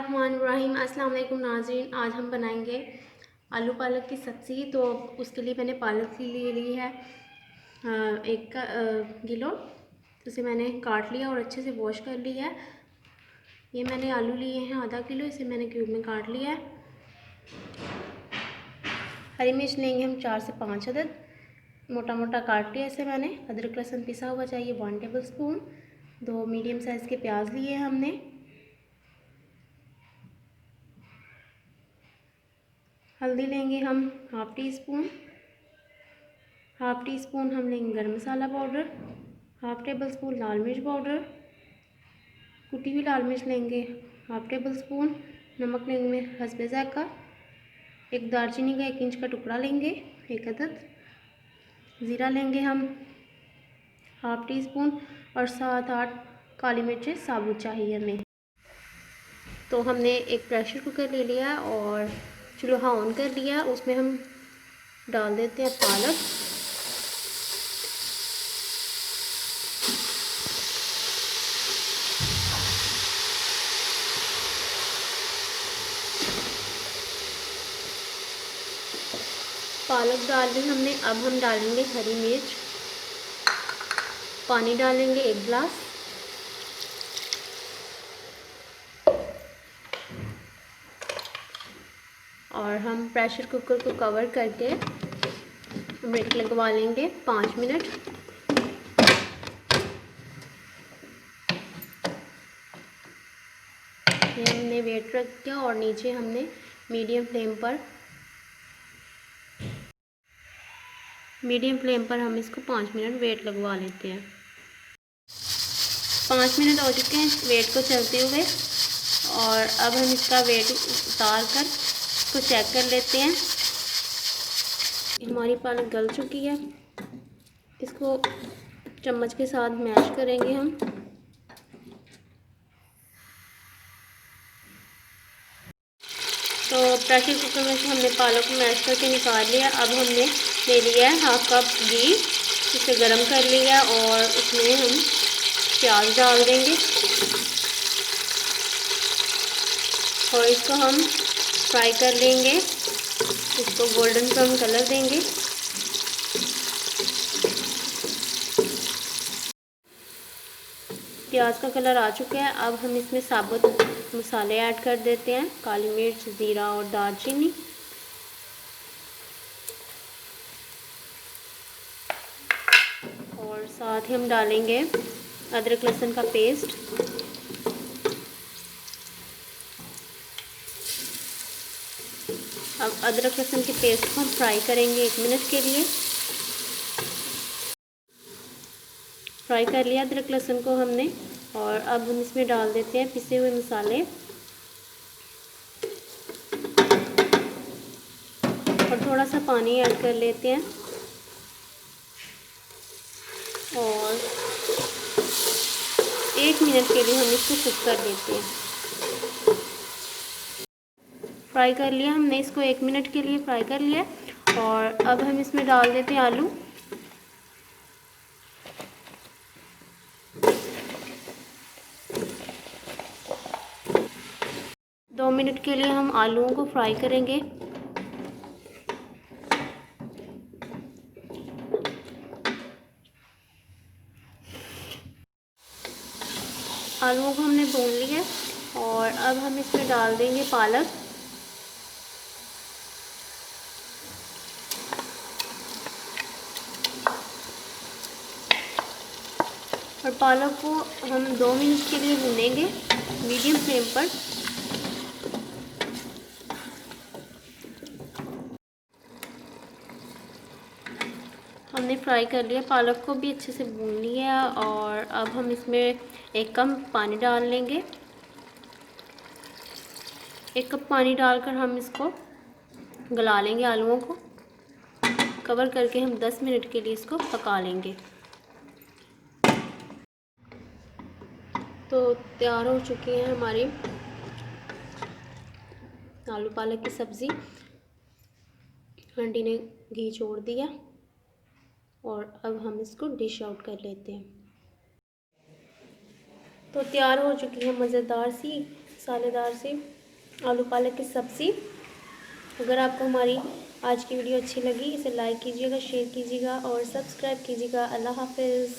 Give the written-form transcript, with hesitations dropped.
बिस्मिल्लाहिर्रहमानिर्रहीम। अस्सलाम वालेकुम नाज़रीन। आज हम बनाएंगे आलू पालक की सब्ज़ी। तो उसके लिए मैंने पालक ले ली है 1 किलो। तो उसे मैंने काट लिया और अच्छे से वॉश कर लिया है। ये मैंने आलू लिए हैं आधा किलो, इसे मैंने क्यूब में काट लिया है। हरी मिर्च लेंगे हम 4 से 5 अदद, मोटा मोटा काट लिया इसे मैंने। अदरक लहसुन पिसा हुआ चाहिए 1 टेबल स्पून। 2 मीडियम साइज़ के प्याज लिए हमने। हल्दी लेंगे हम half tea spoon. Half tea spoon हम लेंगे गरम मसाला पाउडर। हाफ़ टेबल स्पून लाल मिर्च पाउडर। कुटी हुई लाल मिर्च लेंगे हाफ़ टेबल स्पून। नमक लेंगे हस्बे ज़ायक़ा। एक दालचीनी का 1 इंच का टुकड़ा लेंगे 1 अदद। ज़ीरा लेंगे हम हाफ़ टी स्पून और 7-8 काली मिर्चें साबुत चाहिए हमें। तो हमने एक प्रेशर कुकर ले लिया और चूल्हा ऑन कर लिया। उसमें हम डाल देते हैं पालक। पालक डाल दी हमने। अब हम डालेंगे हरी मिर्च। पानी डालेंगे 1 गिलास। और हम प्रेशर कुकर को कवर करके वेट लगवा लेंगे 5 मिनट। ये हमने वेट रख दिया और नीचे हमने मीडियम फ्लेम पर हम इसको 5 मिनट वेट लगवा लेते हैं। 5 मिनट हो चुके हैं वेट को चलते हुए, और अब हम इसका वेट उतार कर इसको चेक कर लेते हैं। हमारी पालक गल चुकी है। इसको चम्मच के साथ मैश करेंगे हम। तो प्रेशर कुकर में से हमने पालक को मैश करके निकाल लिया। अब हमने ले लिया है हाफ़ कप घी, इसे गरम कर लिया और उसमें हम प्याज डाल देंगे और इसको हम फ्राई कर लेंगे। इसको गोल्डन ब्राउन कलर देंगे। प्याज का कलर आ चुका है। अब हम इसमें साबुत मसाले ऐड कर देते हैं, काली मिर्च, ज़ीरा और दालचीनी। और साथ ही हम डालेंगे अदरक लहसुन का पेस्ट। अब अदरक लहसुन के पेस्ट को हम फ्राई करेंगे 1 मिनट के लिए। फ्राई कर लिया अदरक लहसुन को हमने, और अब हम इसमें डाल देते हैं पिसे हुए मसाले और थोड़ा सा पानी ऐड कर लेते हैं और 1 मिनट के लिए हम इसको कुक कर देते हैं। फ्राई कर लिया हमने इसको 1 मिनट के लिए फ्राई कर लिया। और अब हम इसमें डाल देते हैं आलू। दो मिनट के लिए हम आलूओं को फ्राई करेंगे। आलूओं को हमने भून लिया और अब हम इसमें डाल देंगे पालक। और पालक को हम 2 मिनट के लिए भूनेंगे मीडियम फ्लेम पर। हमने फ्राई कर लिया, पालक को भी अच्छे से भून लिया। और अब हम इसमें 1 कप पानी डाल लेंगे। 1 कप पानी डालकर हम इसको गला लेंगे। आलूओं को कवर करके हम 10 मिनट के लिए इसको पका लेंगे। तो तैयार हो चुकी है हमारी आलू पालक की सब्ज़ी। आंटी ने घी छोड़ दिया और अब हम इसको डिश आउट कर लेते हैं। तो तैयार हो चुकी है मज़ेदार सी, मसालेदार सी आलू पालक की सब्ज़ी। अगर आपको हमारी आज की वीडियो अच्छी लगी इसे लाइक कीजिएगा, शेयर कीजिएगा और सब्सक्राइब कीजिएगा। अल्लाह हाफिज़।